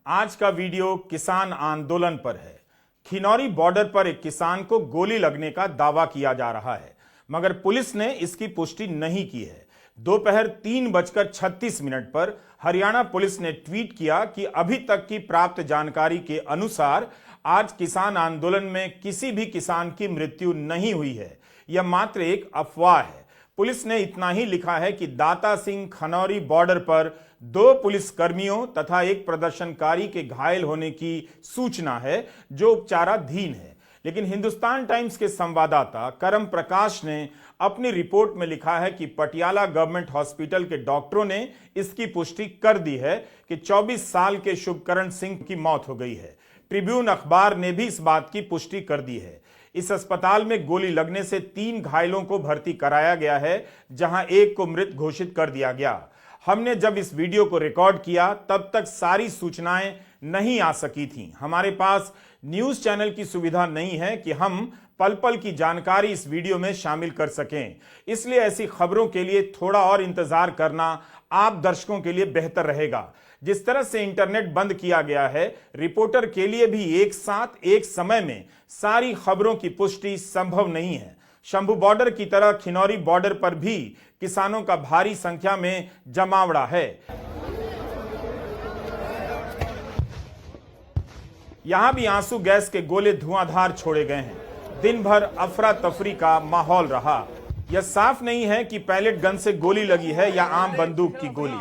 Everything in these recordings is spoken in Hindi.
आज का वीडियो किसान आंदोलन पर है। खिनौरी बॉर्डर पर एक किसान को गोली लगने का दावा किया जा रहा है, मगर पुलिस ने इसकी पुष्टि नहीं की है। दोपहर 3:36 पर हरियाणा पुलिस ने ट्वीट किया कि अभी तक की प्राप्त जानकारी के अनुसार आज किसान आंदोलन में किसी भी किसान की मृत्यु नहीं हुई है। यह मात्र एक अफवाह है। पुलिस ने इतना ही लिखा है कि दाता सिंह खनौरी बॉर्डर पर 2 पुलिसकर्मियों तथा एक प्रदर्शनकारी के घायल होने की सूचना है, जो उपचाराधीन है। लेकिन हिंदुस्तान टाइम्स के संवाददाता करम प्रकाश ने अपनी रिपोर्ट में लिखा है कि पटियाला गवर्नमेंट हॉस्पिटल के डॉक्टरों ने इसकी पुष्टि कर दी है कि 24 साल के शुभकरण सिंह की मौत हो गई है। ट्रिब्यून अखबार ने भी इस बात की पुष्टि कर दी है। इस अस्पताल में गोली लगने से 3 घायलों को भर्ती कराया गया है, जहां एक को मृत घोषित कर दिया गया। हमने जब इस वीडियो को रिकॉर्ड किया तब तक सारी सूचनाएं नहीं आ सकी थीं। हमारे पास न्यूज चैनल की सुविधा नहीं है कि हम पल पल की जानकारी इस वीडियो में शामिल कर सकें, इसलिए ऐसी खबरों के लिए थोड़ा और इंतजार करना आप दर्शकों के लिए बेहतर रहेगा। जिस तरह से इंटरनेट बंद किया गया है, रिपोर्टर के लिए भी एक साथ एक समय में सारी खबरों की पुष्टि संभव नहीं है। शंभू बॉर्डर की तरह खिनौरी बॉर्डर पर भी किसानों का भारी संख्या में जमावड़ा है। यहां भी आंसू गैस के गोले धुआंधार छोड़े गए हैं। दिन भर अफरा तफरी का माहौल रहा। यह साफ नहीं है कि पैलेट गन से गोली लगी है या आम बंदूक की गोली,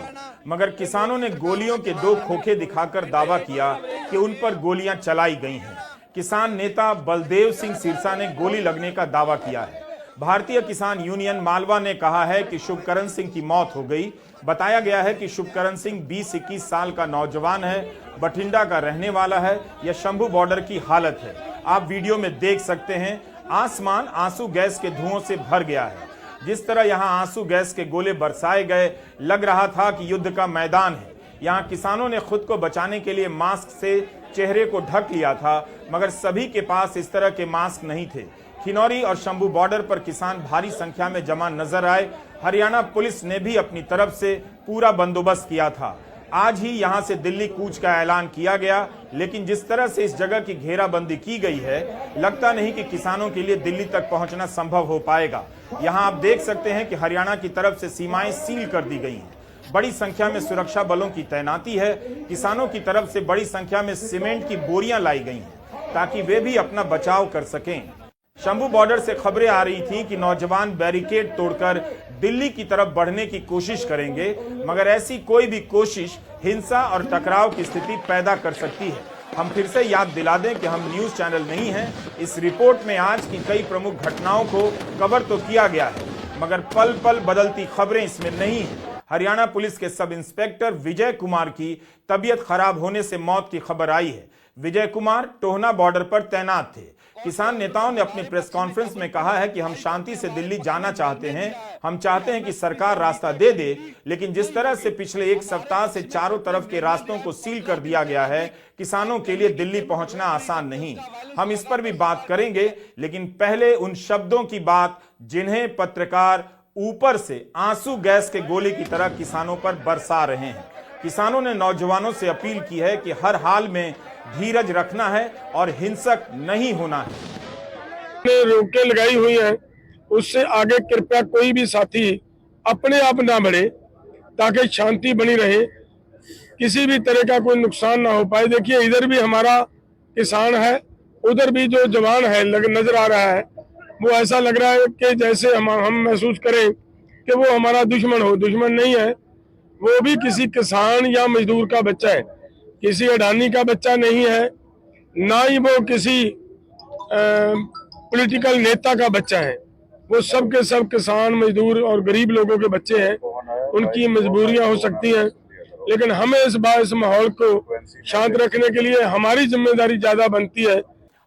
मगर किसानों ने गोलियों के 2 खोखे दिखाकर दावा किया कि उन पर गोलियां चलाई गई हैं। किसान नेता बलदेव सिंह सिरसा ने गोली लगने का दावा किया है। भारतीय किसान यूनियन मालवा ने कहा है कि शुभकरण सिंह की मौत हो गई। बताया गया है कि शुभकरण सिंह 20-21 साल का नौजवान है, बठिंडा का रहने वाला है। यह शंभू बॉर्डर की हालत है। आप वीडियो में देख सकते हैं, आसमान आंसू गैस के धुओं से भर गया है। जिस तरह यहां आंसू गैस के गोले बरसाए गए, लग रहा था कि युद्ध का मैदान है। यहां किसानों ने खुद को बचाने के लिए मास्क से चेहरे को ढक लिया था, मगर सभी के पास इस तरह के मास्क नहीं थे। खिनौरी और शंभू बॉर्डर पर किसान भारी संख्या में जमा नजर आए। हरियाणा पुलिस ने भी अपनी तरफ से पूरा बंदोबस्त किया था। आज ही यहां से दिल्ली कूच का ऐलान किया गया, लेकिन जिस तरह से इस जगह की घेराबंदी की गई है, लगता नहीं कि किसानों के लिए दिल्ली तक पहुंचना संभव हो पाएगा। यहां आप देख सकते हैं कि हरियाणा की तरफ से सीमाएं सील कर दी गई हैं। बड़ी संख्या में सुरक्षा बलों की तैनाती है। किसानों की तरफ से बड़ी संख्या में सीमेंट की बोरियां लाई गई हैं, ताकि वे भी अपना बचाव कर सकें। शंभू बॉर्डर से खबरें आ रही थी कि नौजवान बैरिकेड तोड़कर दिल्ली की तरफ बढ़ने की कोशिश करेंगे, मगर ऐसी कोई भी कोशिश हिंसा और टकराव की स्थिति पैदा कर सकती है। हम फिर से याद दिला दें कि हम न्यूज चैनल नहीं हैं। इस रिपोर्ट में आज की कई प्रमुख घटनाओं को कवर तो किया गया है, मगर पल पल बदलती खबरें इसमें नहीं है। हरियाणा पुलिस के सब इंस्पेक्टर विजय कुमार की तबीयत खराब होने से मौत की खबर आई है। विजय कुमार टोहना बॉर्डर पर तैनात थे। किसान नेताओं ने अपनी प्रेस कॉन्फ्रेंस में कहा है कि हम शांति से दिल्ली जाना चाहते हैं। हम चाहते हैं कि सरकार रास्ता दे दे, लेकिन जिस तरह से पिछले 1 सप्ताह से चारों तरफ के रास्तों को सील कर दिया गया है, किसानों के लिए दिल्ली पहुंचना आसान नहीं। हम इस पर भी बात करेंगे, लेकिन पहले उन शब्दों की बात जिन्हें पत्रकार ऊपर से आंसू गैस के गोले की तरह किसानों पर बरसा रहे हैं। किसानों ने नौजवानों से अपील की है कि हर हाल में धीरज रखना है और हिंसक नहीं होना है। रोकें लगाई हुई हैं, उससे आगे कृपया कोई भी साथी अपने आप ना बढ़े, ताकि शांति बनी रहे, किसी भी तरह का कोई नुकसान ना हो पाए। देखिए, इधर भी हमारा किसान है, उधर भी जो जवान है नजर आ रहा है, वो ऐसा लग रहा है कि जैसे हम महसूस करें कि वो हमारा दुश्मन हो। दुश्मन नहीं है, वो भी किसी किसान या मजदूर का बच्चा है, किसी अडानी का बच्चा नहीं है, ना ही वो किसी पॉलिटिकल नेता का बच्चा है। वो सब के सब किसान, मजदूर और गरीब लोगों के बच्चे हैं। उनकी मजबूरियां हो सकती हैं, लेकिन हमें इस माहौल को शांत रखने के लिए हमारी जिम्मेदारी ज्यादा बनती है।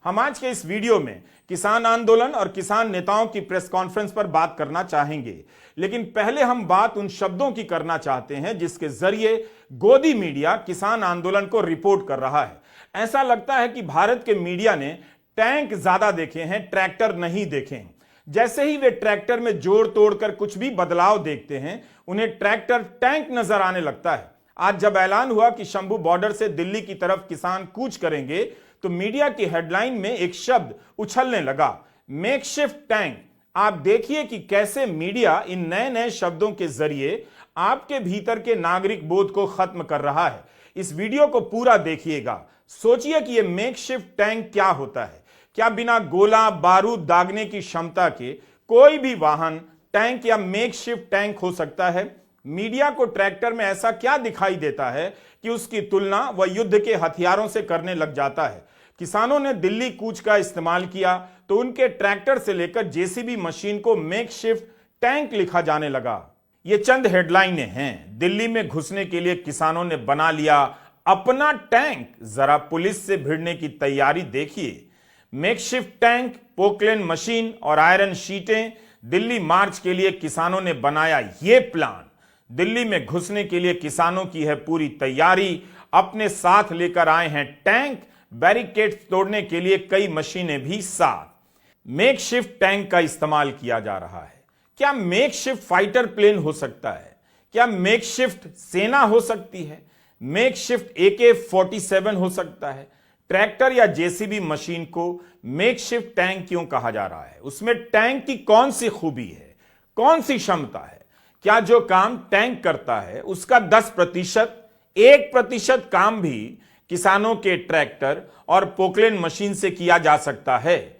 हम आज के इस वीडियो में किसान आंदोलन और किसान नेताओं की प्रेस कॉन्फ्रेंस पर बात करना चाहेंगे, लेकिन पहले हम बात उन शब्दों की करना चाहते हैं जिसके जरिए गोदी मीडिया किसान आंदोलन को रिपोर्ट कर रहा है। ऐसा लगता है कि भारत के मीडिया ने टैंक ज्यादा देखे हैं, ट्रैक्टर नहीं देखे हैं। जैसे ही वे ट्रैक्टर में जोड़ तोड़ कर कुछ भी बदलाव देखते हैं, उन्हें ट्रैक्टर टैंक नजर आने लगता है। आज जब ऐलान हुआ कि शंभू बॉर्डर से दिल्ली की तरफ किसान कूच करेंगे तो मीडिया की हेडलाइन में एक शब्द उछलने लगा, मेकशिफ्ट टैंक। आप देखिए कि कैसे मीडिया इन नए नए शब्दों के जरिए आपके भीतर के नागरिक बोध को खत्म कर रहा है। इस वीडियो को पूरा देखिएगा, सोचिए कि यह मेकशिफ्ट टैंक क्या होता है। क्या बिना गोला बारूद दागने की क्षमता के कोई भी वाहन टैंक या मेकशिफ्ट टैंक हो सकता है? मीडिया को ट्रैक्टर में ऐसा क्या दिखाई देता है कि उसकी तुलना वह युद्ध के हथियारों से करने लग जाता है? किसानों ने दिल्ली कूच का इस्तेमाल किया तो उनके ट्रैक्टर से लेकर जेसीबी मशीन को मेकशिफ्ट टैंक लिखा जाने लगा। ये चंद हेडलाइनें हैं। दिल्ली में घुसने के लिए किसानों ने बना लिया अपना टैंक, जरा पुलिस से भिड़ने की तैयारी देखिए। मेकशिफ्ट टैंक, पोकलेन मशीन और आयरन शीटें, दिल्ली मार्च के लिए किसानों ने बनाया ये प्लान। दिल्ली में घुसने के लिए किसानों की है पूरी तैयारी। अपने साथ लेकर आए हैं टैंक, बैरिकेड्स तोड़ने के लिए कई मशीनें भी साथ। मेकशिफ्ट टैंक का इस्तेमाल किया जा रहा है। क्या मेकशिफ्ट फाइटर प्लेन हो सकता है? क्या मेकशिफ्ट सेना हो सकती है? मेकशिफ्ट AK-47 हो सकता है? ट्रैक्टर या जेसीबी मशीन को मेकशिफ्ट टैंक क्यों कहा जा रहा है? उसमें टैंक की कौन सी खूबी है, कौन सी क्षमता है? क्या जो काम टैंक करता है उसका 10%, 1% काम भी किसानों के ट्रैक्टर और पोकलेन मशीन से किया जा सकता है?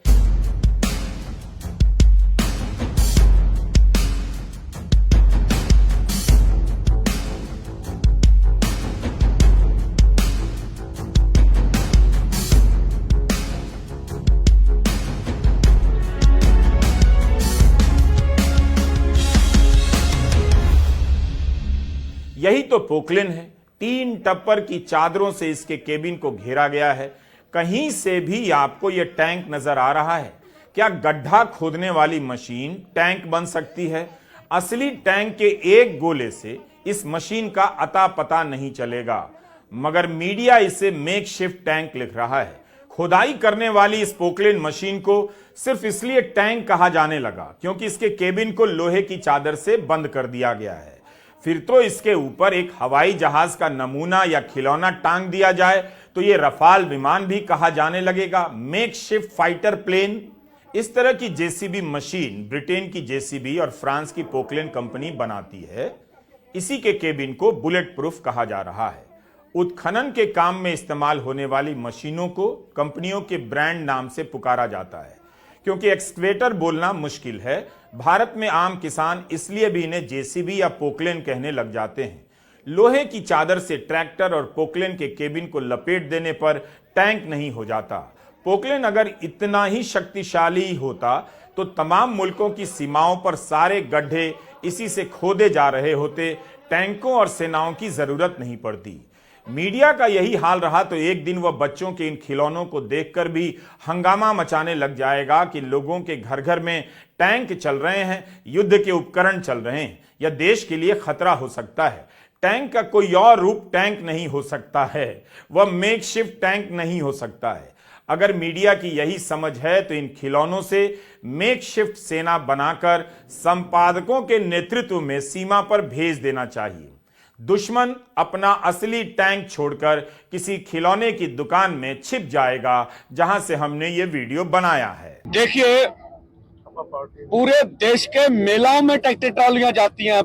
यही तो पोकलेन है। 3 टप्पर की चादरों से इसके केबिन को घेरा गया है। कहीं से भी आपको यह टैंक नजर आ रहा है? क्या गड्ढा खोदने वाली मशीन टैंक बन सकती है? असली टैंक के एक गोले से इस मशीन का अता पता नहीं चलेगा, मगर मीडिया इसे मेकशिफ्ट टैंक लिख रहा है। खुदाई करने वाली इस पोकलेन मशीन को सिर्फ इसलिए टैंक कहा जाने लगा क्योंकि इसके केबिन को लोहे की चादर से बंद कर दिया गया है। फिर तो इसके ऊपर एक हवाई जहाज का नमूना या खिलौना टांग दिया जाए तो ये रफाल विमान भी कहा जाने लगेगा, मेकशिफ्ट फाइटर प्लेन। इस तरह की जेसीबी मशीन ब्रिटेन की जेसीबी और फ्रांस की पोकलेन कंपनी बनाती है। इसी के केबिन को बुलेट प्रूफ कहा जा रहा है। उत्खनन के काम में इस्तेमाल होने वाली मशीनों को कंपनियों के ब्रांड नाम से पुकारा जाता है क्योंकि एक्सकवेटर बोलना मुश्किल है। भारत में आम किसान इसलिए भी इन्हें जेसीबी या पोकलेन कहने लग जाते हैं। लोहे की चादर से ट्रैक्टर और पोकलेन के केबिन को लपेट देने पर टैंक नहीं हो जाता। पोकलेन अगर इतना ही शक्तिशाली होता तो तमाम मुल्कों की सीमाओं पर सारे गड्ढे इसी से खोदे जा रहे होते, टैंकों और सेनाओं की जरूरत नहीं पड़ती। मीडिया का यही हाल रहा तो एक दिन वह बच्चों के इन खिलौनों को देखकर भी हंगामा मचाने लग जाएगा कि लोगों के घर घर में टैंक चल रहे हैं, युद्ध के उपकरण चल रहे हैं, यह देश के लिए खतरा हो सकता है। टैंक का कोई और रूप टैंक नहीं हो सकता है, वह मेकशिफ्ट टैंक नहीं हो सकता है। अगर मीडिया की यही समझ है तो इन खिलौनों से मेकशिफ्ट सेना बनाकर संपादकों के नेतृत्व में सीमा पर भेज देना चाहिए। दुश्मन अपना असली टैंक छोड़कर किसी खिलौने की दुकान में छिप जाएगा जहां से हमने ये वीडियो बनाया है। देखिए, पूरे देश के मेलाओं में ट्रैक्टर ट्रॉलियां जाती हैं,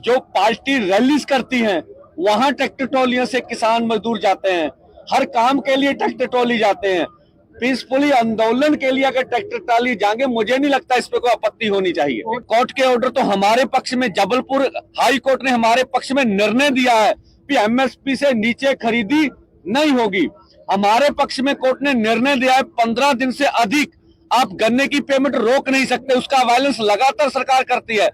जो पार्टी रैलीज करती हैं वहां ट्रैक्टर ट्रॉलियों से किसान मजदूर जाते हैं। हर काम के लिए ट्रैक्टर ट्रॉली जाते हैं। पीसफुली आंदोलन के लिए अगर ट्रैक्टर ट्रॉली जाएंगे, मुझे नहीं लगता इस पे कोई आपत्ति होनी चाहिए। कोर्ट के ऑर्डर तो हमारे पक्ष में, जबलपुर हाई कोर्ट ने हमारे पक्ष में निर्णय दिया है कि MSP से नीचे खरीदी नहीं होगी। हमारे पक्ष में कोर्ट ने निर्णय दिया है 15 दिन से अधिक आप गन्ने की पेमेंट रोक नहीं सकते। उसका वायलेंस लगातार सरकार करती है।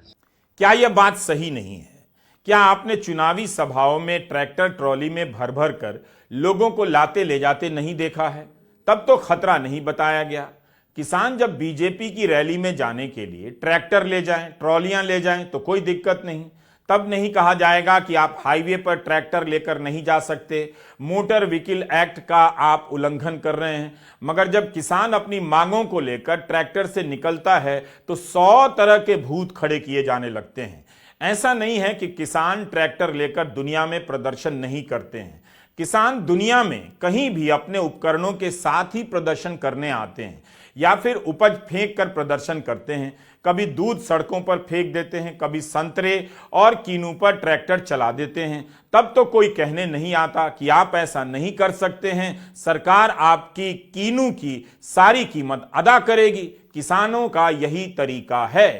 क्या यह बात सही नहीं है? क्या आपने चुनावी सभाओं में ट्रैक्टर ट्रॉली में भर भर कर लोगों को लाते ले जाते नहीं देखा है? तब तो खतरा नहीं बताया गया। किसान जब बीजेपी की रैली में जाने के लिए ट्रैक्टर ले जाएं, ट्रॉलियां ले जाएं तो कोई दिक्कत नहीं। तब नहीं कहा जाएगा कि आप हाईवे पर ट्रैक्टर लेकर नहीं जा सकते, मोटर व्हीकल एक्ट का आप उल्लंघन कर रहे हैं। मगर जब किसान अपनी मांगों को लेकर ट्रैक्टर से निकलता है तो 100 तरह के भूत खड़े किए जाने लगते हैं। ऐसा नहीं है कि किसान ट्रैक्टर लेकर दुनिया में प्रदर्शन नहीं करते हैं। किसान दुनिया में कहीं भी अपने उपकरणों के साथ ही प्रदर्शन करने आते हैं या फिर उपज फेंक कर प्रदर्शन करते हैं। कभी दूध सड़कों पर फेंक देते हैं, कभी संतरे और कीनू पर ट्रैक्टर चला देते हैं। तब तो कोई कहने नहीं आता कि आप ऐसा नहीं कर सकते हैं, सरकार आपकी कीनू की सारी कीमत अदा करेगी। किसानों का यही तरीका है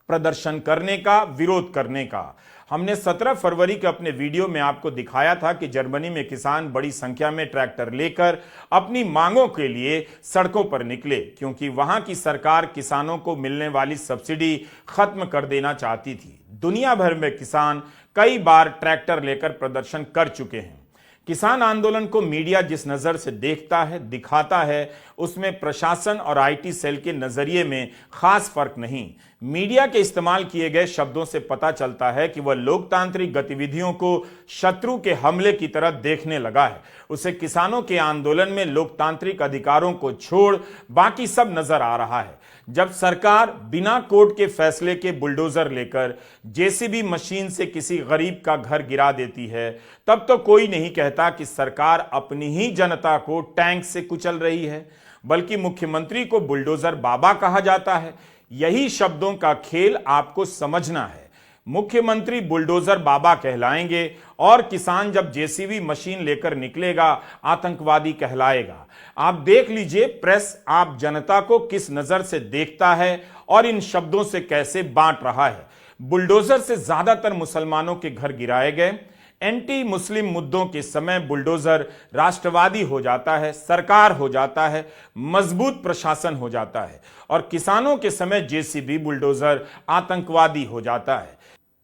प्रदर्शन करने का, विरोध करने का। हमने 17 फरवरी के अपने वीडियो में आपको दिखाया था कि जर्मनी में किसान बड़ी संख्या में ट्रैक्टर लेकर अपनी मांगों के लिए सड़कों पर निकले, क्योंकि वहां की सरकार किसानों को मिलने वाली सब्सिडी खत्म कर देना चाहती थी। दुनिया भर में किसान कई बार ट्रैक्टर लेकर प्रदर्शन कर चुके हैं। किसान आंदोलन को मीडिया जिस नजर से देखता है, दिखाता है, उसमें प्रशासन और आईटी सेल के नजरिए में खास फर्क नहीं। मीडिया के इस्तेमाल किए गए शब्दों से पता चलता है कि वह लोकतांत्रिक गतिविधियों को शत्रु के हमले की तरह देखने लगा है। उसे किसानों के आंदोलन में लोकतांत्रिक अधिकारों को छोड़ बाकी सब नजर आ रहा है। जब सरकार बिना कोर्ट के फैसले के बुलडोजर लेकर जेसीबी मशीन से किसी गरीब का घर गिरा देती है, तब तो कोई नहीं कहता कि सरकार अपनी ही जनता को टैंक से कुचल रही है, बल्कि मुख्यमंत्री को बुलडोजर बाबा कहा जाता है। यही शब्दों का खेल आपको समझना है। मुख्यमंत्री बुलडोजर बाबा कहलाएंगे और किसान जब जेसीबी मशीन लेकर निकलेगा आतंकवादी कहलाएगा। आप देख लीजिए प्रेस आप जनता को किस नजर से देखता है और इन शब्दों से कैसे बांट रहा है। बुलडोजर से ज्यादातर मुसलमानों के घर गिराए गए। एंटी मुस्लिम मुद्दों के समय बुलडोजर राष्ट्रवादी हो जाता है, सरकार हो जाता है, मजबूत प्रशासन हो जाता है, और किसानों के समय जेसीबी बुलडोजर आतंकवादी हो जाता है।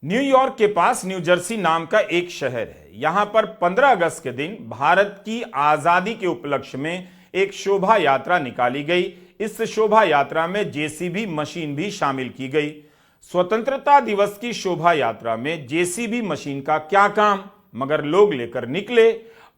न्यूयॉर्क के पास न्यू जर्सी नाम का एक शहर है। यहां पर 15 अगस्त के दिन भारत की आजादी के उपलक्ष्य में एक शोभा यात्रा निकाली गई। इस शोभा यात्रा में जेसीबी मशीन भी शामिल की गई। स्वतंत्रता दिवस की शोभा यात्रा में जेसीबी मशीन का क्या काम, मगर लोग लेकर निकले।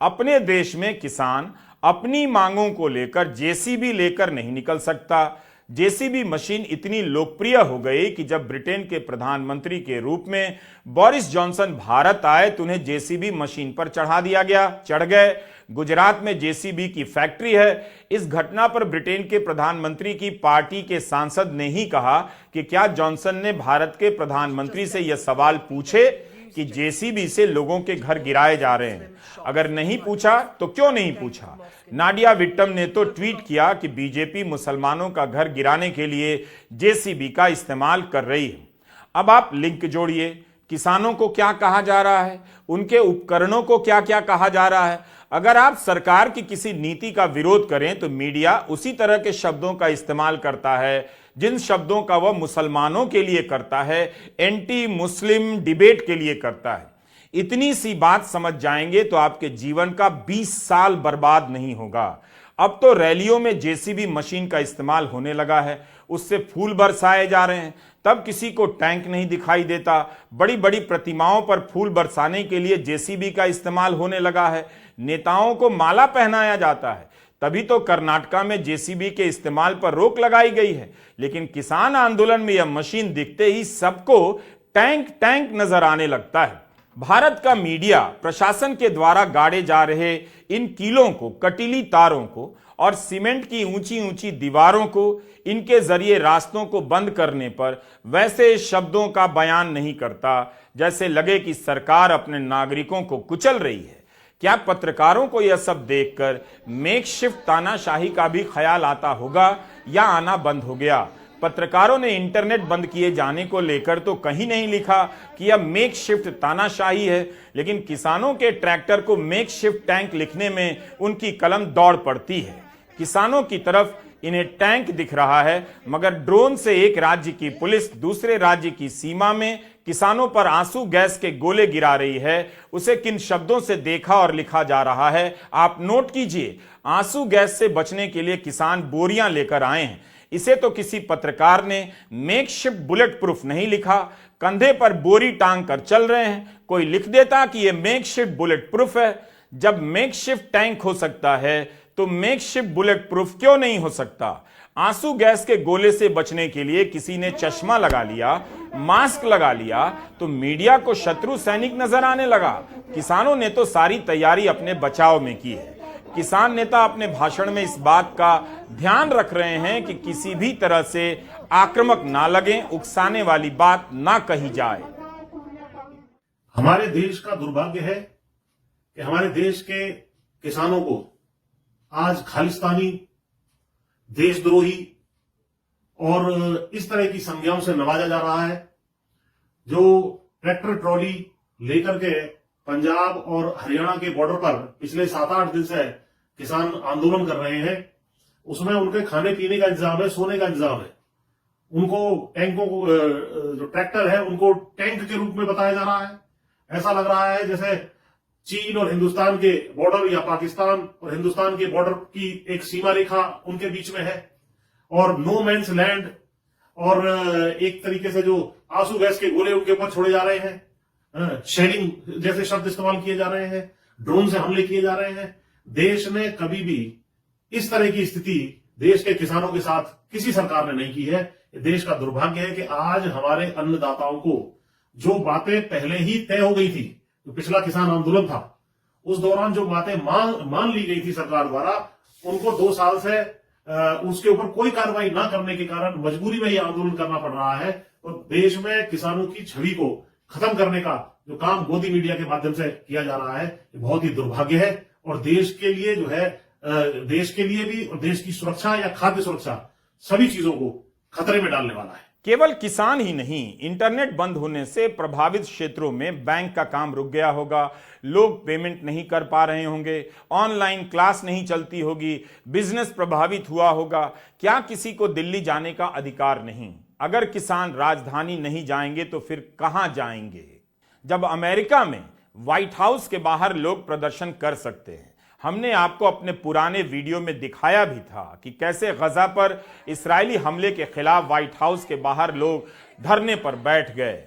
अपने देश में किसान अपनी मांगों को लेकर जेसीबी लेकर नहीं निकल सकता। जेसीबी मशीन इतनी लोकप्रिय हो गई कि जब ब्रिटेन के प्रधानमंत्री के रूप में बोरिस जॉनसन भारत आए तो उन्हें जेसीबी मशीन पर चढ़ा दिया गया, चढ़ गए। गुजरात में जेसीबी की फैक्ट्री है। इस घटना पर ब्रिटेन के प्रधानमंत्री की पार्टी के सांसद ने ही कहा कि क्या जॉनसन ने भारत के प्रधानमंत्री से यह सवाल पूछे कि जेसीबी से लोगों के घर गिराए जा रहे हैं। अगर नहीं पूछा तो क्यों नहीं पूछा। नाडिया विट्टम ने तो ट्वीट किया कि बीजेपी मुसलमानों का घर गिराने के लिए जेसीबी का इस्तेमाल कर रही है। अब आप लिंक जोड़िए, किसानों को क्या कहा जा रहा है, उनके उपकरणों को क्या क्या कहा जा रहा है। अगर आप सरकार की किसी नीति का विरोध करें तो मीडिया उसी तरह के शब्दों का इस्तेमाल करता है जिन शब्दों का वह मुसलमानों के लिए करता है, एंटी मुस्लिम डिबेट के लिए करता है। इतनी सी बात समझ जाएंगे तो आपके जीवन का 20 साल बर्बाद नहीं होगा। अब तो रैलियों में जेसीबी मशीन का इस्तेमाल होने लगा है, उससे फूल बरसाए जा रहे हैं। तब किसी को टैंक नहीं दिखाई देता। बड़ी बड़ी प्रतिमाओं पर फूल बरसाने के लिए जेसीबी का इस्तेमाल होने लगा है। नेताओं को माला पहनाया जाता है। तभी तो कर्नाटका में जेसीबी के इस्तेमाल पर रोक लगाई गई है। लेकिन किसान आंदोलन में यह मशीन दिखते ही सबको टैंक टैंक नजर आने लगता है। भारत का मीडिया प्रशासन के द्वारा गाड़े जा रहे इन कीलों को, कटीली तारों को और सीमेंट की ऊंची ऊंची दीवारों को, इनके जरिए रास्तों को बंद करने पर वैसे शब्दों का बयान नहीं करता जैसे लगे कि सरकार अपने नागरिकों को कुचल रही है। क्या पत्रकारों को यह सब देखकर मेकशिफ्ट तानाशाही का भी ख्याल आता होगा या आना बंद हो गया? पत्रकारों ने इंटरनेट बंद किए जाने को लेकर तो कहीं नहीं लिखा कि यह मेकशिफ्ट तानाशाही है, लेकिन किसानों के ट्रैक्टर को मेकशिफ्ट टैंक लिखने में उनकी कलम दौड़ पड़ती है। किसानों की तरफ इन्हें टैंक दिख रहा है, मगर ड्रोन से एक राज्य की पुलिस दूसरे राज्य की सीमा में किसानों पर आंसू गैस के गोले गिरा रही है। उसे किन शब्दों से देखा और लिखा जा रहा है आप नोट कीजिए। आंसू गैस से बचने के लिए किसान बोरियां लेकर आए हैं। इसे तो किसी पत्रकार ने मेकशिफ्ट बुलेट प्रूफ नहीं लिखा, कंधे पर बोरी टांग कर चल रहे हैं। कोई लिख देता कि यह मेकशिफ्ट बुलेट प्रूफ है। जब मेकशिफ्ट टैंक हो सकता है तो मेकशिफ्ट बुलेट प्रूफ क्यों नहीं हो सकता? आंसू गैस के गोले से बचने के लिए किसी ने चश्मा लगा लिया, मास्क लगा लिया, तो मीडिया को शत्रु सैनिक नजर आने लगा। किसानों ने तो सारी तैयारी अपने बचाव में की है। किसान नेता अपने भाषण में इस बात का ध्यान रख रहे हैं कि किसी भी तरह से आक्रामक ना लगे, उकसाने वाली बात ना कही जाए। हमारे देश का दुर्भाग्य है कि हमारे देश के किसानों को आज खालिस्तानी, देशद्रोही और इस तरह की संज्ञाओं से नवाजा जा रहा है। जो ट्रैक्टर ट्रॉली लेकर के पंजाब और हरियाणा के बॉर्डर पर पिछले 7-8 दिन से किसान आंदोलन कर रहे हैं, उसमें उनके खाने पीने का इंतजाम है, सोने का इंतजाम है। उनको टैंकों को, जो ट्रैक्टर है उनको टैंक के रूप में बताया जा रहा है। ऐसा लग रहा है जैसे चीन और हिंदुस्तान के बॉर्डर या पाकिस्तान और हिंदुस्तान के बॉर्डर की एक सीमा रेखा उनके बीच में है और नो मैन्स लैंड, और एक तरीके से जो आंसू गैस के गोले उनके ऊपर छोड़े जा रहे हैं, शेडिंग जैसे शब्द इस्तेमाल किए जा रहे हैं, ड्रोन से हमले किए जा रहे हैं। देश ने कभी भी इस तरह की स्थिति देश के किसानों के साथ किसी सरकार ने नहीं की है। देश का दुर्भाग्य है कि आज हमारे अन्नदाताओं को जो बातें पहले ही तय हो गई थी, जो पिछला किसान आंदोलन था उस दौरान जो बातें मान ली गई थी सरकार द्वारा, उनको 2 साल से उसके ऊपर कोई कार्रवाई ना करने के कारण मजबूरी में ही आंदोलन करना पड़ रहा है। और देश में किसानों की छवि को खत्म करने का जो काम गोदी मीडिया के माध्यम से किया जा रहा है, ये बहुत ही दुर्भाग्य है और देश के लिए जो है, देश के लिए भी और देश की सुरक्षा या खाद्य सुरक्षा सभी चीजों को खतरे में डालने वाला है। केवल किसान ही नहीं, इंटरनेट बंद होने से प्रभावित क्षेत्रों में बैंक का काम रुक गया होगा, लोग पेमेंट नहीं कर पा रहे होंगे, ऑनलाइन क्लास नहीं चलती होगी, बिजनेस प्रभावित हुआ होगा। क्या किसी को दिल्ली जाने का अधिकार नहीं? अगर किसान राजधानी नहीं जाएंगे तो फिर कहां जाएंगे? जब अमेरिका में व्हाइट हाउस के बाहर लोग प्रदर्शन कर सकते हैं, हमने आपको अपने पुराने वीडियो में दिखाया भी था कि कैसे गजा पर इस्राएली हमले के खिलाफ व्हाइट हाउस के बाहर लोग धरने पर बैठ गए।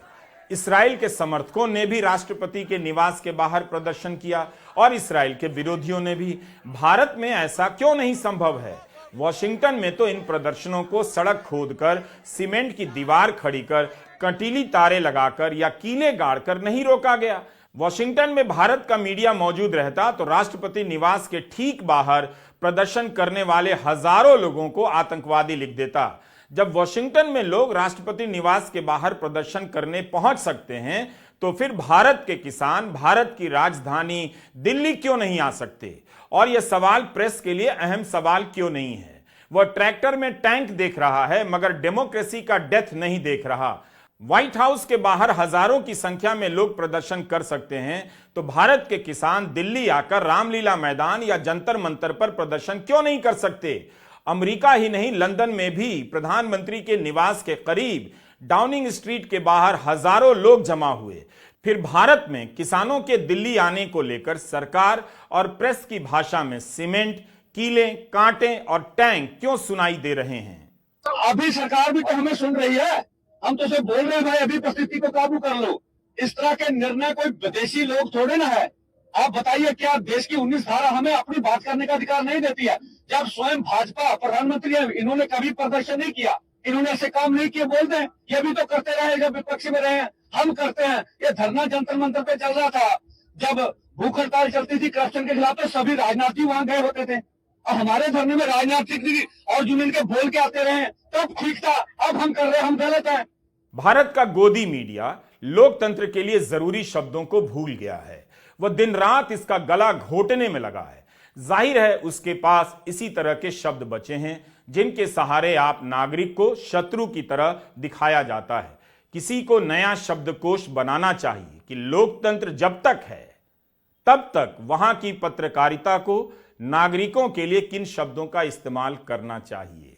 इस्राएल के समर्थकों ने भी राष्ट्रपति के निवास के बाहर प्रदर्शन किया और इस्राएल के विरोधियों ने भी। भारत में ऐसा क्यों नहीं संभव है? वॉशिंगटन में तो इन प्रदर्शनों को सड़क खोदकर, सीमेंट की दीवार खड़ी कर, कंटीली तारे लगाकर या कीले गाड़कर नहीं रोका गया। वॉशिंगटन में भारत का मीडिया मौजूद रहता तो राष्ट्रपति निवास के ठीक बाहर प्रदर्शन करने वाले हजारों लोगों को आतंकवादी लिख देता। जब वॉशिंगटन में लोग राष्ट्रपति निवास के बाहर प्रदर्शन करने पहुंच सकते हैं, तो फिर भारत के किसान भारत की राजधानी दिल्ली क्यों नहीं आ सकते? और यह सवाल प्रेस के लिए अहम सवाल क्यों नहीं है? वह ट्रैक्टर में टैंक देख रहा है मगर डेमोक्रेसी का डेथ नहीं देख रहा। व्हाइट हाउस के बाहर हजारों की संख्या में लोग प्रदर्शन कर सकते हैं, तो भारत के किसान दिल्ली आकर रामलीला मैदान या जंतर मंतर पर प्रदर्शन क्यों नहीं कर सकते? अमेरिका ही नहीं, लंदन में भी प्रधानमंत्री के निवास के करीब डाउनिंग स्ट्रीट के बाहर हजारों लोग जमा हुए। फिर भारत में किसानों के दिल्ली आने को लेकर सरकार और प्रेस की भाषा में सीमेंट, कीले, कांटे और टैंक क्यों सुनाई दे रहे हैं? अभी सरकार भी तो हमें सुन रही है। हम तो सिर्फ बोल रहे हैं भाई अभी परिस्थिति को काबू कर लो। इस तरह के निर्णय कोई विदेशी लोग थोड़े ना है। आप बताइए, क्या देश की 19 धारा हमें अपनी बात करने का अधिकार नहीं देती है? जब स्वयं भाजपा प्रधानमंत्री है, इन्होंने कभी प्रदर्शन नहीं किया, इन्होंने ऐसे काम नहीं किए, बोलते हैं ये भी तो करते रहे जब विपक्ष में रहे हैं। हम करते हैं। ये धरना जंतर मंतर पे चल रहा था, जब भूख हड़ताल चलती थी करप्शन के खिलाफ, तो सभी राजनाथ जी वहां गए होते थे और हमारे धरने में राजनाथ जी और जुनून के बोल के आते रहे, तब ठीक था। अब हम कर रहे हैं, हम गलत है। भारत का गोदी मीडिया लोकतंत्र के लिए जरूरी शब्दों को भूल गया है। वह दिन रात इसका गला घोटने में लगा है। जाहिर है उसके पास इसी तरह के शब्द बचे हैं जिनके सहारे आप नागरिक को शत्रु की तरह दिखाया जाता है। किसी को नया शब्दकोश बनाना चाहिए कि लोकतंत्र जब तक है तब तक वहां की पत्रकारिता को नागरिकों के लिए किन शब्दों का इस्तेमाल करना चाहिए।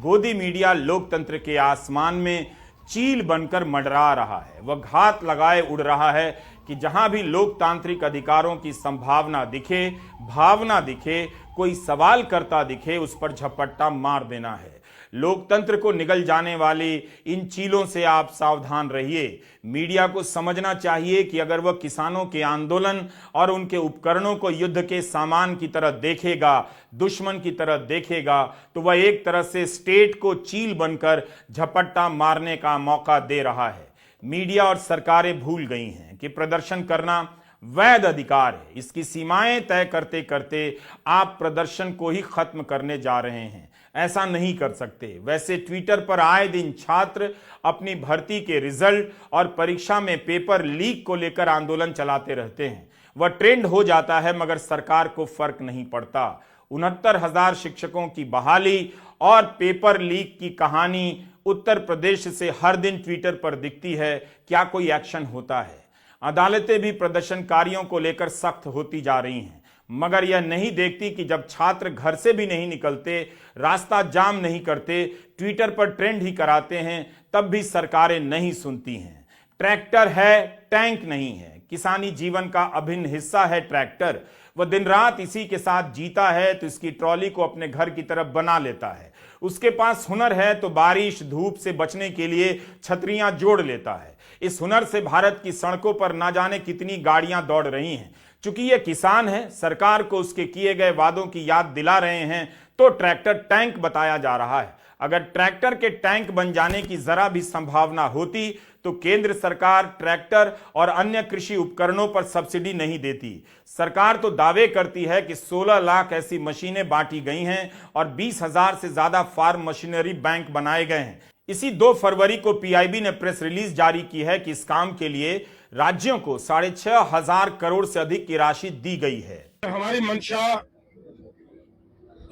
गोदी मीडिया लोकतंत्र के आसमान में चील बनकर मंडरा रहा है। वह घात लगाए उड़ रहा है कि जहां भी लोकतांत्रिक अधिकारों की संभावना दिखे, भावना दिखे, कोई सवाल करता दिखे, उस पर झपट्टा मार देना है। लोकतंत्र को निगल जाने वाली इन चीलों से आप सावधान रहिए। मीडिया को समझना चाहिए कि अगर वह किसानों के आंदोलन और उनके उपकरणों को युद्ध के सामान की तरह देखेगा, दुश्मन की तरह देखेगा, तो वह एक तरह से स्टेट को चील बनकर झपट्टा मारने का मौका दे रहा है। मीडिया और सरकारें भूल गई हैं कि प्रदर्शन करना वैध अधिकार है। इसकी सीमाएं तय करते करते आप प्रदर्शन को ही खत्म करने जा रहे हैं। ऐसा नहीं कर सकते। वैसे ट्विटर पर आए दिन छात्र अपनी भर्ती के रिजल्ट और परीक्षा में पेपर लीक को लेकर आंदोलन चलाते रहते हैं। वह ट्रेंड हो जाता है मगर सरकार को फर्क नहीं पड़ता। 69,000 शिक्षकों की बहाली और पेपर लीक की कहानी उत्तर प्रदेश से हर दिन ट्विटर पर दिखती है। क्या कोई एक्शन होता है? अदालतें भी प्रदर्शनकारियों को लेकर सख्त होती जा रही हैं, मगर यह नहीं देखती कि जब छात्र घर से भी नहीं निकलते, रास्ता जाम नहीं करते, ट्विटर पर ट्रेंड ही कराते हैं, तब भी सरकारें नहीं सुनती हैं। ट्रैक्टर है, टैंक नहीं है। किसानी जीवन का अभिन्न हिस्सा है ट्रैक्टर। वह दिन रात इसी के साथ जीता है तो इसकी ट्रॉली को अपने घर की तरफ बना लेता है। उसके पास हुनर है तो बारिश धूप से बचने के लिए छतरियां जोड़ लेता है। इस हुनर से भारत की सड़कों पर ना जाने कितनी गाड़ियां दौड़ रही हैं। चूंकि यह किसान है, सरकार को उसके किए गए वादों की याद दिला रहे हैं, तो ट्रैक्टर टैंक बताया जा रहा है। अगर ट्रैक्टर के टैंक बन जाने की जरा भी संभावना होती तो केंद्र सरकार ट्रैक्टर और अन्य कृषि उपकरणों पर सब्सिडी नहीं देती। सरकार तो दावे करती है कि 16 लाख ऐसी मशीनें बांटी गई हैं और 20,000 से ज्यादा फार्म मशीनरी बैंक बनाए गए हैं। इसी 2 फरवरी को पीआईबी ने प्रेस रिलीज जारी की है कि इस काम के लिए राज्यों को 6,500 करोड़ से अधिक की राशि दी गई है। हमारी मंशा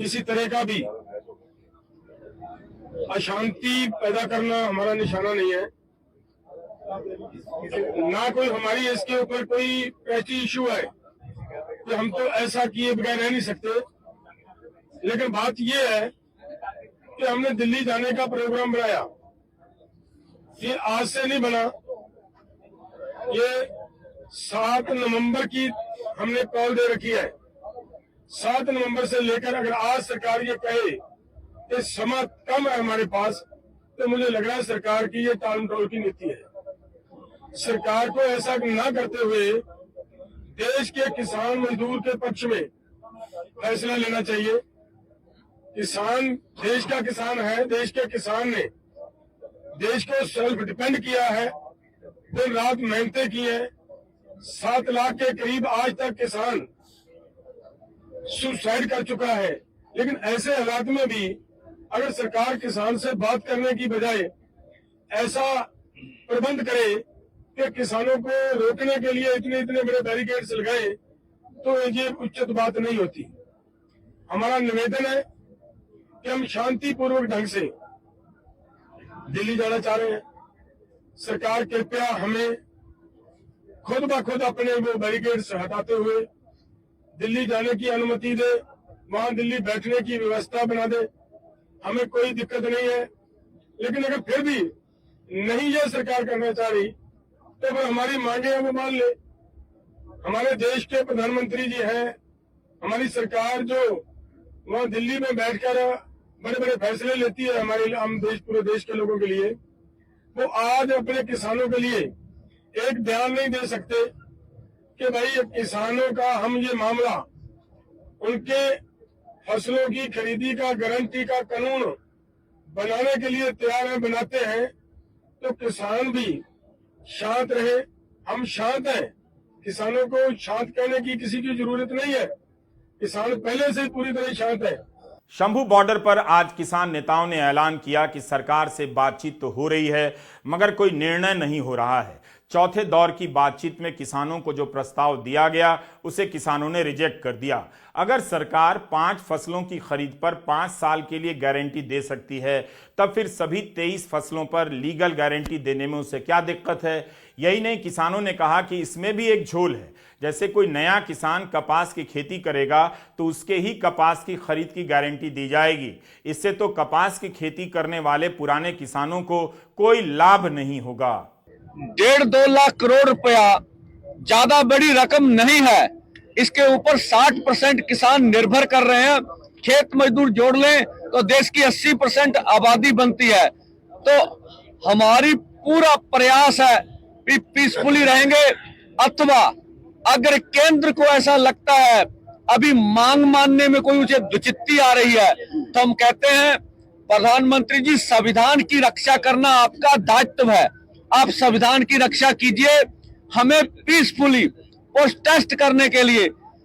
इसी तरह का भी अशांति पैदा करना हमारा निशाना नहीं है, ना कोई हमारी इसके ऊपर कोई ऐसी इशू है कि हम तो ऐसा किए बगैर रह नहीं सकते। लेकिन बात यह है कि हमने दिल्ली जाने का प्रोग्राम बनाया। ये आज से नहीं बना, ये 7 नवंबर की हमने कॉल दे रखी है। 7 नवंबर से लेकर अगर आज सरकार ये कहे कि समय कम है हमारे पास, तो मुझे लग रहा है सरकार की ये टाल मटोल की नीति है। सरकार को ऐसा ना करते हुए देश के किसान मजदूर के पक्ष में फैसला लेना चाहिए। किसान देश का किसान है, देश के किसान ने देश को सेल्फ डिपेंड किया है, दिन रात मेहनतें की है। 7 लाख के करीब आज तक किसान सुसाइड कर चुका है। लेकिन ऐसे हालात में भी अगर सरकार किसान से बात करने की बजाय ऐसा प्रबंध करे कि किसानों को रोकने के लिए इतने बड़े बैरिकेड्स लगाए, तो ये उचित बात नहीं होती। हमारा निवेदन है कि हम शांतिपूर्वक ढंग से दिल्ली जाना चाह रहे हैं। सरकार कृपया हमें खुद ब खुद अपने वो बैरिकेड्स हटाते हुए दिल्ली जाने की अनुमति दे, वहां दिल्ली बैठने की व्यवस्था बना दे। हमें कोई दिक्कत नहीं है। लेकिन अगर फिर भी नहीं यह सरकार करना चाह रही, तो फिर हमारी मांगे वो मान ले। हमारे देश के प्रधानमंत्री जी हैं, हमारी सरकार जो वहां दिल्ली में बैठकर बड़े बड़े फैसले लेती है हमारे हम देश पूरे देश के लोगों के लिए, वो आज अपने किसानों के लिए एक बयान नहीं दे सकते कि भाई किसानों का हम ये मामला उनके फसलों की खरीदी का गारंटी का कानून बनाने के लिए तैयार है, बनाते हैं। तो किसान भी शांत रहे, हम शांत हैं। किसानों को शांत करने की किसी की जरूरत नहीं है। किसान पहले से पूरी तरह शांत है। शंभू बॉर्डर पर आज किसान नेताओं ने ऐलान किया कि सरकार से बातचीत तो हो रही है मगर कोई निर्णय नहीं हो रहा है। चौथे दौर की बातचीत में किसानों को जो प्रस्ताव दिया गया उसे किसानों ने रिजेक्ट कर दिया। अगर सरकार 5 फसलों की खरीद पर 5 साल के लिए गारंटी दे सकती है, तब फिर सभी 23 फसलों पर लीगल गारंटी देने में उसे क्या दिक्कत है? यही नहीं, किसानों ने कहा कि इसमें भी एक झोल है। जैसे कोई नया किसान कपास की खेती करेगा तो उसके ही कपास की खरीद की गारंटी दी जाएगी। इससे तो कपास की खेती करने वाले पुराने किसानों को कोई लाभ नहीं होगा। 1.5-2 लाख करोड़ रुपया ज्यादा बड़ी रकम नहीं है। इसके ऊपर 60% किसान निर्भर कर रहे हैं। खेत मजदूर जोड़ लें तो देश की 80% आबादी बनती है। तो हमारी पूरा प्रयास है कि पीसफुली रहेंगे, अथवा अगर केंद्र को ऐसा लगता है अभी मांग मानने में कोई उसे दुचित्ती आ रही है, तो हम कहते हैं प्रधानमंत्री जी, संविधान की रक्षा करना आपका दायित्व है। आप संविधान की रक्षा कीजिए, हमें पीसफुली प्रोटेस्ट करने के लिए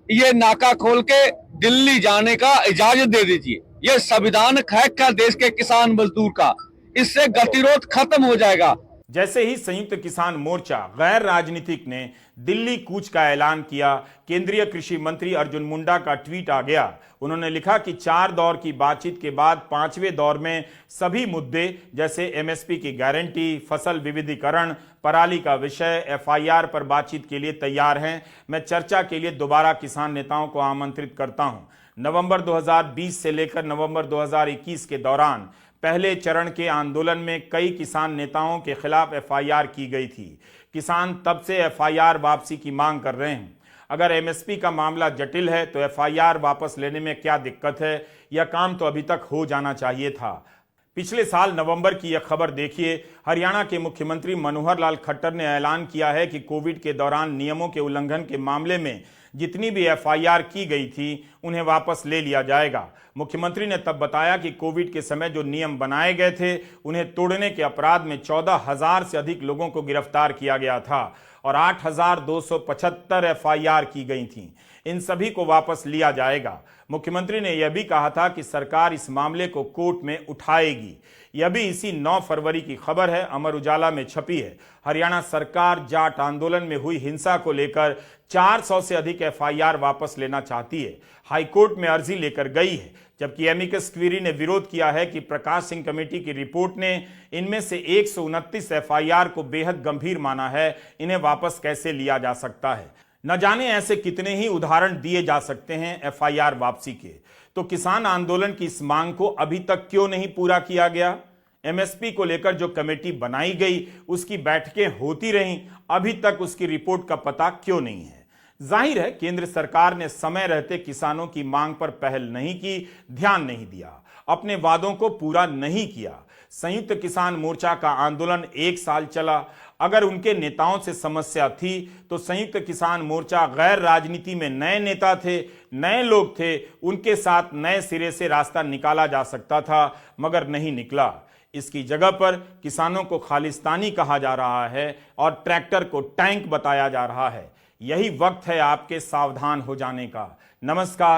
ये नाका खोल के दिल्ली जाने का इजाजत दे दीजिए। ये संविधान है क्या देश के किसान मजदूर का, इससे गतिरोध खत्म हो जाएगा। जैसे ही संयुक्त किसान मोर्चा गैर राजनीतिक ने दिल्ली कूच का ऐलान किया, केंद्रीय कृषि मंत्री अर्जुन मुंडा का ट्वीट आ गया। उन्होंने लिखा कि 4 दौर की बातचीत के बाद 5वें दौर में सभी मुद्दे जैसे एमएसपी की गारंटी, फसल विविधीकरण, पराली का विषय, एफआईआर पर बातचीत के लिए तैयार हैं। मैं चर्चा के लिए दोबारा किसान नेताओं को आमंत्रित करता हूं। नवंबर 2020 से लेकर नवंबर 2021 के दौरान पहले चरण के आंदोलन में कई किसान नेताओं के खिलाफ एफआईआर की गई थी। किसान तब से एफआईआर वापसी की मांग कर रहे हैं। अगर एमएसपी का मामला जटिल है तो एफआईआर वापस लेने में क्या दिक्कत है? यह काम तो अभी तक हो जाना चाहिए था। पिछले साल नवंबर की यह खबर देखिए। हरियाणा के मुख्यमंत्री मनोहर लाल खट्टर ने ऐलान किया है कि कोविड के दौरान नियमों के उल्लंघन के मामले में जितनी भी एफआईआर की गई थी उन्हें वापस ले लिया जाएगा। मुख्यमंत्री ने तब बताया कि कोविड के समय जो नियम बनाए गए थे उन्हें तोड़ने के अपराध में 14,000 से अधिक लोगों को गिरफ्तार किया गया था और 8,275 एफआईआर की गई थीं। इन सभी को वापस लिया जाएगा। मुख्यमंत्री ने यह भी कहा था कि सरकार इस मामले को कोर्ट में उठाएगी। यह भी इसी 9 फरवरी की खबर है, अमर उजाला में छपी है। हरियाणा सरकार जाट आंदोलन में हुई हिंसा को लेकर 400 से अधिक एफआईआर वापस लेना चाहती है। हाईकोर्ट में अर्जी लेकर गई है, जबकि एमिकस क्यूरी ने विरोध किया है कि प्रकाश सिंह कमेटी की रिपोर्ट ने इनमें से 129 एफआईआर को बेहद गंभीर माना है। इन्हें वापस कैसे लिया जा सकता है? न जाने ऐसे कितने ही उदाहरण दिए जा सकते हैं एफआईआर वापसी के। तो किसान आंदोलन की इस मांग को अभी तक क्यों नहीं पूरा किया गया? एमएसपी को लेकर जो कमेटी बनाई गई उसकी बैठकें होती रहीं, अभी तक उसकी रिपोर्ट का पता क्यों नहीं है? जाहिर है केंद्र सरकार ने समय रहते किसानों की मांग पर पहल नहीं की, ध्यान नहीं दिया, अपने वादों को पूरा नहीं किया। संयुक्त किसान मोर्चा का आंदोलन 1 साल चला। अगर उनके नेताओं से समस्या थी तो संयुक्त किसान मोर्चा गैर राजनीति में नए नेता थे, नए लोग थे, उनके साथ नए सिरे से रास्ता निकाला जा सकता था, मगर नहीं निकला। इसकी जगह पर किसानों को खालिस्तानी कहा जा रहा है और ट्रैक्टर को टैंक बताया जा रहा है। यही वक्त है आपके सावधान हो जाने का। नमस्कार।